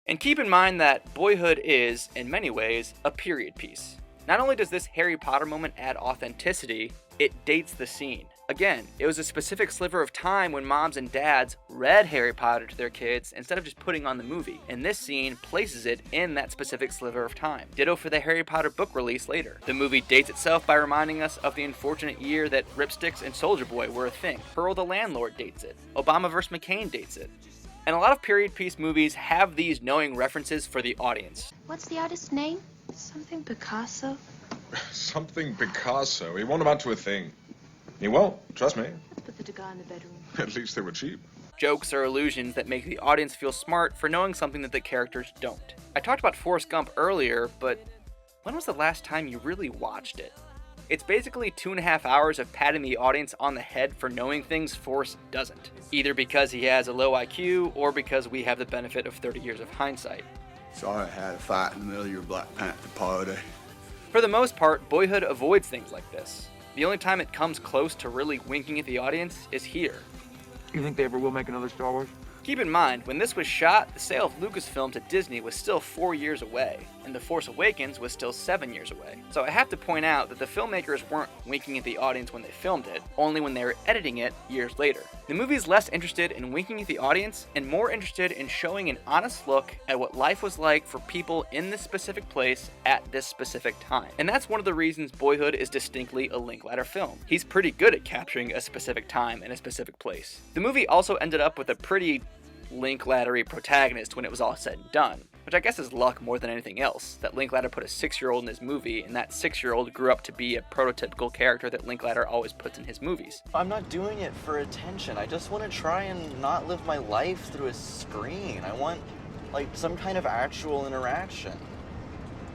And keep in mind that Boyhood is, in many ways, a period piece. Not only does this Harry Potter moment add authenticity, it dates the scene. Again, it was a specific sliver of time when moms and dads read Harry Potter to their kids instead of just putting on the movie, and this scene places it in that specific sliver of time. Ditto for the Harry Potter book release later. The movie dates itself by reminding us of the unfortunate year that Ripsticks and Soldier Boy were a thing. Pearl the Landlord dates it. Obama vs. McCain dates it. And a lot of period piece movies have these knowing references for the audience. What's the artist's name? Something Picasso? Something Picasso? He won't amount to a thing. He won't, trust me. Let's put the cigar in the bedroom. At least they were cheap. Jokes are illusions that make the audience feel smart for knowing something that the characters don't. I talked about Forrest Gump earlier, but when was the last time you really watched it? It's basically 2.5 hours of patting the audience on the head for knowing things Forrest doesn't. Either because he has a low IQ, or because we have the benefit of 30 years of hindsight. Sorry I had a fight in the middle of your Black Panther party. For the most part, Boyhood avoids things like this. The only time it comes close to really winking at the audience is here. You think they ever will make another Star Wars? Keep in mind, when this was shot, the sale of Lucasfilm to Disney was still 4 years away, and The Force Awakens was still 7 years away. So I have to point out that the filmmakers weren't winking at the audience when they filmed it, only when they were editing it years later. The movie is less interested in winking at the audience, and more interested in showing an honest look at what life was like for people in this specific place at this specific time. And that's one of the reasons Boyhood is distinctly a Linklater film. He's pretty good at capturing a specific time and a specific place. The movie also ended up with a pretty Linklater-y protagonist when it was all said and done, which I guess is luck more than anything else, that Linklater put a 6-year-old in his movie, and that 6-year-old grew up to be a prototypical character that Linklater always puts in his movies. I'm not doing it for attention. I just want to try and not live my life through a screen. I want, like, some kind of actual interaction.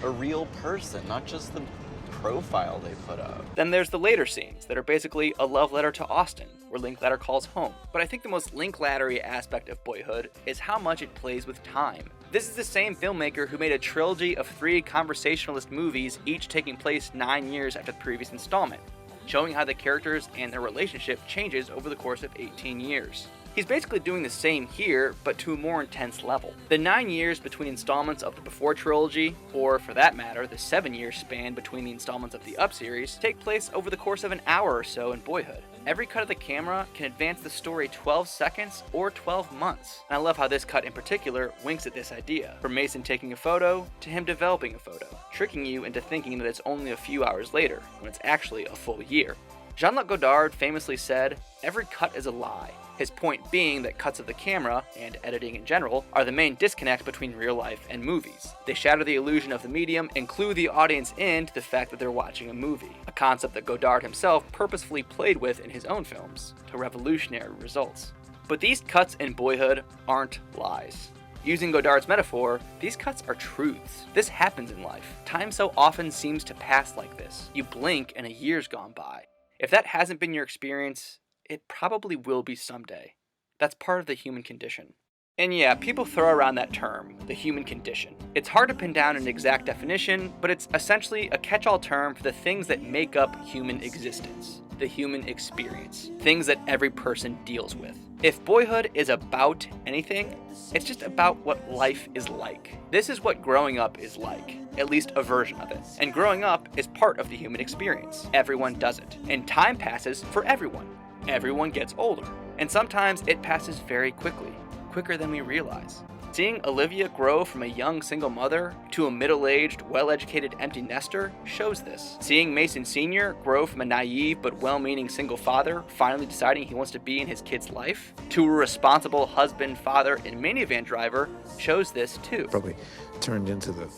A real person, not just the profile they put up. Then there's the later scenes that are basically a love letter to Austin, where Linklater calls home. But I think the most Linklater-y aspect of Boyhood is how much it plays with time. This is the same filmmaker who made a trilogy of 3 conversationalist movies, each taking place 9 years after the previous installment, showing how the characters and their relationship changes over the course of 18 years. He's basically doing the same here, but to a more intense level. The 9 years between installments of the Before trilogy, or for that matter, the 7-year span between the installments of the Up series, take place over the course of an hour or so in Boyhood. Every cut of the camera can advance the story 12 seconds or 12 months. And I love how this cut in particular winks at this idea. From Mason taking a photo, to him developing a photo, tricking you into thinking that it's only a few hours later, when it's actually a full year. Jean-Luc Godard famously said, "Every cut is a lie." His point being that cuts of the camera, and editing in general, are the main disconnect between real life and movies. They shatter the illusion of the medium and clue the audience in to the fact that they're watching a movie, a concept that Godard himself purposefully played with in his own films, to revolutionary results. But these cuts in Boyhood aren't lies. Using Godard's metaphor, these cuts are truths. This happens in life. Time so often seems to pass like this. You blink and a year's gone by. If that hasn't been your experience, it probably will be someday. That's part of the human condition. And yeah, people throw around that term, the human condition. It's hard to pin down an exact definition, but it's essentially a catch-all term for the things that make up human existence, the human experience, things that every person deals with. If Boyhood is about anything, it's just about what life is like. This is what growing up is like, at least a version of it. And growing up is part of the human experience. Everyone does it. And time passes for everyone. Everyone gets older. And sometimes it passes very quickly, quicker than we realize. Seeing Olivia grow from a young single mother to a middle-aged, well-educated empty nester shows this. Seeing Mason Sr. grow from a naive but well-meaning single father, finally deciding he wants to be in his kid's life, to a responsible husband, father, and minivan driver shows this too. Probably turned into the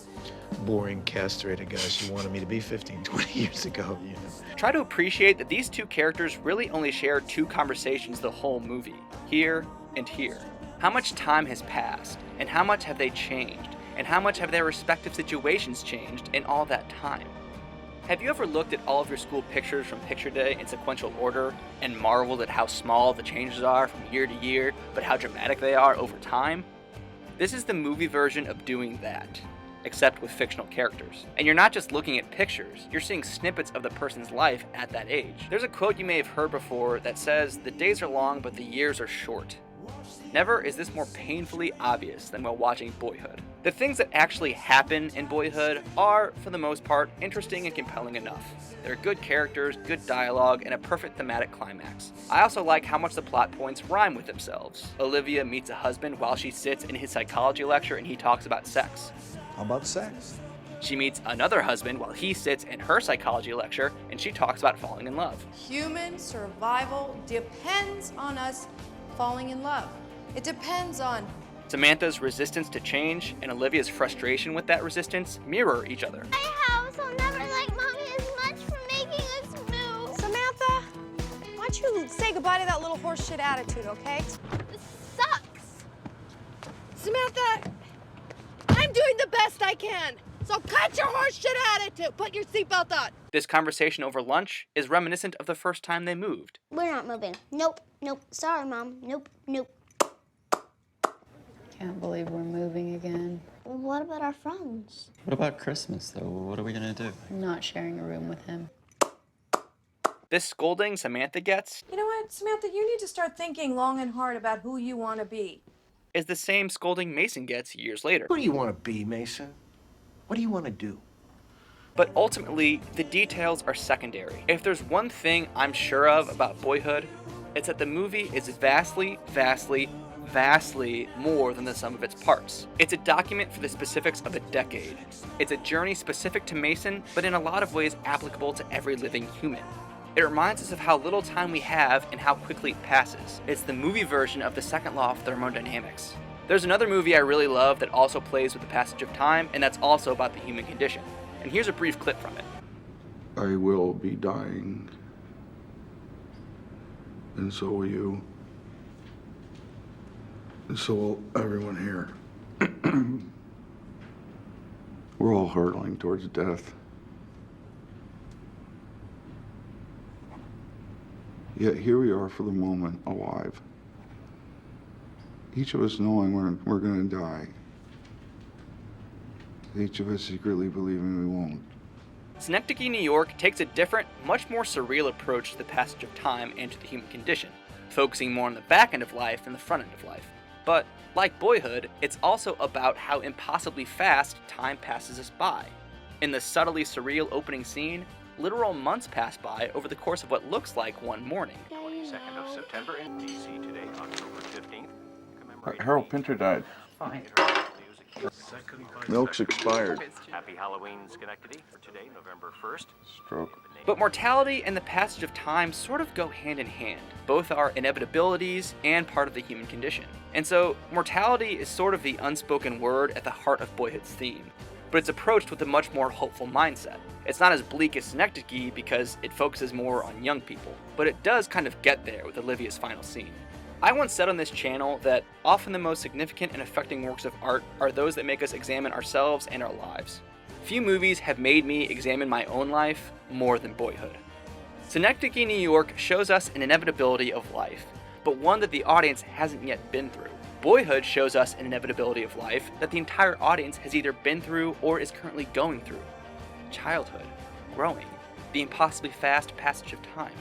boring, castrated guy she wanted me to be 15, 20 years ago, you know. Try to appreciate that these two characters really only share 2 conversations the whole movie, here and here. How much time has passed, and how much have they changed, and how much have their respective situations changed in all that time? Have you ever looked at all of your school pictures from picture day in sequential order and marveled at how small the changes are from year to year, but how dramatic they are over time? This is the movie version of doing that, except with fictional characters. And you're not just looking at pictures, you're seeing snippets of the person's life at that age. There's a quote you may have heard before that says, "The days are long, but the years are short." Never is this more painfully obvious than while watching Boyhood. The things that actually happen in Boyhood are, for the most part, interesting and compelling enough. There are good characters, good dialogue, and a perfect thematic climax. I also like how much the plot points rhyme with themselves. Olivia meets a husband while she sits in his psychology lecture and he talks about sex. How about sex? She meets another husband while he sits in her psychology lecture and she talks about falling in love. Human survival depends on us falling in love. It depends on Samantha's resistance to change and Olivia's frustration with that resistance mirror each other. My house will never like Mommy as much for making us move. Samantha, why don't you say goodbye to that little horseshit attitude, okay? This sucks. Samantha, I'm doing the best I can. So cut your horseshit attitude. Put your seatbelt on. This conversation over lunch is reminiscent of the first time they moved. We're not moving. Nope, nope. Sorry, Mom. Nope, nope. Can't believe we're moving again. What about our friends? What about Christmas, though? What are we gonna do? I'm not sharing a room with him. This scolding Samantha gets You know what, Samantha, you need to start thinking long and hard about who you want to be. is the same scolding Mason gets years later. Who do you want to be, Mason? What do you want to do? But ultimately, the details are secondary. If there's one thing I'm sure of about Boyhood, it's that the movie is vastly, vastly, vastly more than the sum of its parts. It's a document for the specifics of a decade. It's a journey specific to Mason, but in a lot of ways applicable to every living human. It reminds us of how little time we have and how quickly it passes. It's the movie version of the second law of thermodynamics. There's another movie I really love that also plays with the passage of time, and that's also about the human condition. And here's a brief clip from it. I will be dying. And so will you. And so will everyone here. We're all hurtling towards death. Yet here we are for the moment, alive. Each of us knowing we're going to die. Each of us secretly believing we won't. Synecdoche, New York takes a different, much more surreal approach to the passage of time and to the human condition, focusing more on the back end of life than the front end of life. But, like Boyhood, it's also about how impossibly fast time passes us by. In the subtly surreal opening scene, literal months pass by over the course of what looks like one morning. 22nd of September in D.C. today, October 15th. Harold Pinter died. Milk's expired. Happy Halloween, Schenectady, for today, November 1st. Stroke. But mortality and the passage of time sort of go hand in hand. Both are inevitabilities and part of the human condition. And so, mortality is sort of the unspoken word at the heart of Boyhood's theme, but it's approached with a much more hopeful mindset. It's not as bleak as Synecdoche because it focuses more on young people, but it does kind of get there with Olivia's final scene. I once said on this channel that often the most significant and affecting works of art are those that make us examine ourselves and our lives. Few movies have made me examine my own life more than Boyhood. Synecdoche, New York shows us an inevitability of life, but one that the audience hasn't yet been through. Boyhood shows us an inevitability of life that the entire audience has either been through or is currently going through. Childhood, growing, the impossibly fast passage of time.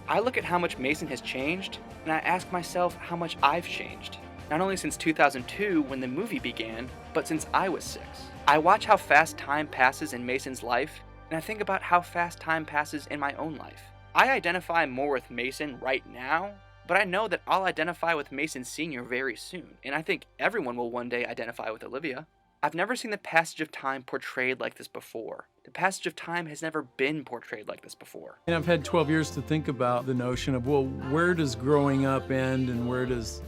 I look at how much Mason has changed, and I ask myself how much I've changed. Not only since 2002 when the movie began, but since I was 6. I watch how fast time passes in Mason's life, and I think about how fast time passes in my own life. I identify more with Mason right now, but I know that I'll identify with Mason Sr. very soon, and I think everyone will one day identify with Olivia. I've never seen the passage of time portrayed like this before. The passage of time has never been portrayed like this before. And I've had 12 years to think about the notion of, well, where does growing up end and where does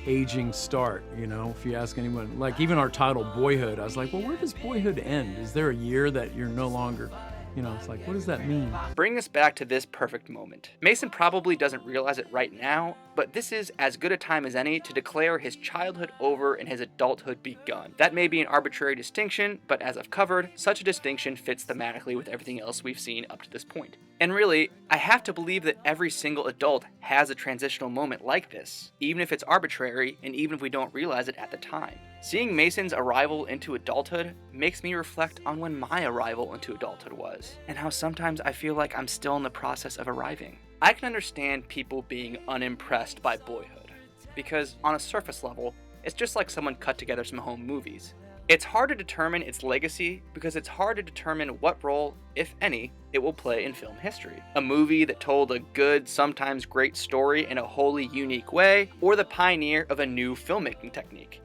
aging start? You know, if you ask anyone, like even our title, Boyhood, I was like, well, where does Boyhood end? Is there a year that you're no longer, you know, it's like, what does that mean? Bring us back to this perfect moment. Mason probably doesn't realize it right now, but this is as good a time as any to declare his childhood over and his adulthood begun. That may be an arbitrary distinction, but as I've covered, such a distinction fits thematically with everything else we've seen up to this point. And really, I have to believe that every single adult has a transitional moment like this, even if it's arbitrary and even if we don't realize it at the time. Seeing Mason's arrival into adulthood makes me reflect on when my arrival into adulthood was, and how sometimes I feel like I'm still in the process of arriving. I can understand people being unimpressed by Boyhood. because on a surface level, it's just like someone cut together some home movies. It's hard to determine its legacy because it's hard to determine what role, if any, it will play in film history. A movie that told a good, sometimes great story in a wholly unique way, or the pioneer of a new filmmaking technique.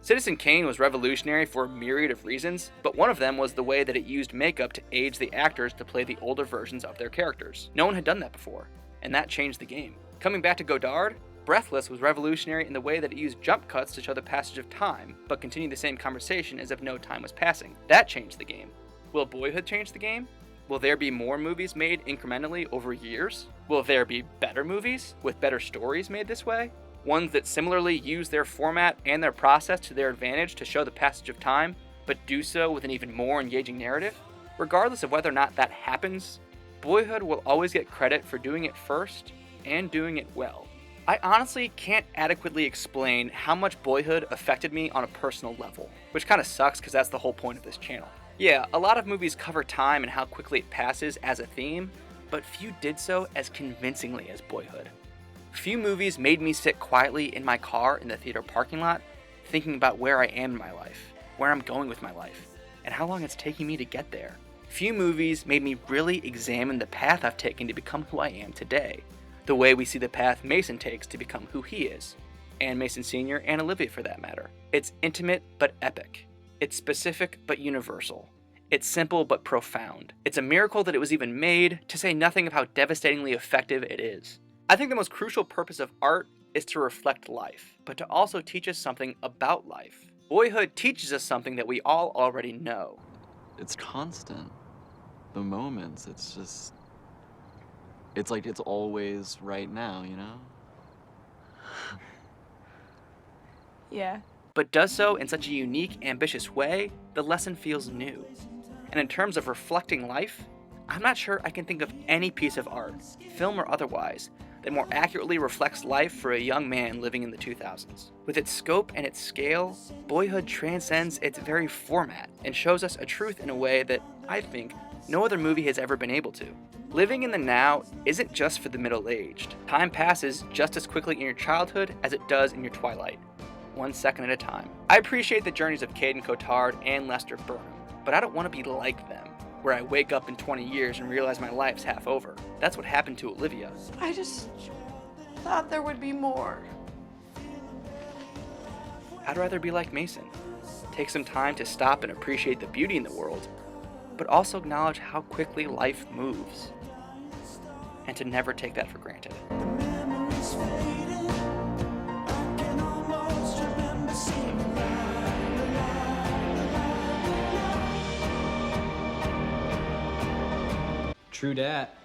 Citizen Kane was revolutionary for a myriad of reasons, but one of them was the way that it used makeup to age the actors to play the older versions of their characters. No one had done that before, and that changed the game. Coming back to Godard, Breathless was revolutionary in the way that it used jump cuts to show the passage of time, but continued the same conversation as if no time was passing. That changed the game. Will Boyhood change the game? Will there be more movies made incrementally over years? Will there be better movies with better stories made this way? Ones that similarly use their format and their process to their advantage to show the passage of time, but do so with an even more engaging narrative? Regardless of whether or not that happens, Boyhood will always get credit for doing it first and doing it well. I honestly can't adequately explain how much Boyhood affected me on a personal level, which kind of sucks because that's the whole point of this channel. Yeah, a lot of movies cover time and how quickly it passes as a theme, but few did so as convincingly as Boyhood. Few movies made me sit quietly in my car in the theater parking lot, thinking about where I am in my life, where I'm going with my life, and how long it's taking me to get there. Few movies made me really examine the path I've taken to become who I am today. The way we see the path Mason takes to become who he is, and Mason Sr. and Olivia for that matter. It's intimate but epic. It's specific but universal. It's simple but profound. It's a miracle that it was even made, to say nothing of how devastatingly effective it is. I think the most crucial purpose of art is to reflect life, but to also teach us something about life. Boyhood teaches us something that we all already know. It's constant. The moments, it's like it's always right now, you know? Yeah. But does so in such a unique, ambitious way, the lesson feels new. And in terms of reflecting life, I'm not sure I can think of any piece of art, film or otherwise, that more accurately reflects life for a young man living in the 2000s. With its scope and its scale, Boyhood transcends its very format and shows us a truth in a way that, I think, no other movie has ever been able to. Living in the now isn't just for the middle-aged. Time passes just as quickly in your childhood as it does in your twilight, 1 second at a time. I appreciate the journeys of Caden Cotard and Lester Burnham, but I don't want to be like them, where I wake up in 20 years and realize my life's half over. That's what happened to Olivia. I just thought there would be more. I'd rather be like Mason. Take some time to stop and appreciate the beauty in the world, but also acknowledge how quickly life moves, and to never take that for granted. True dat.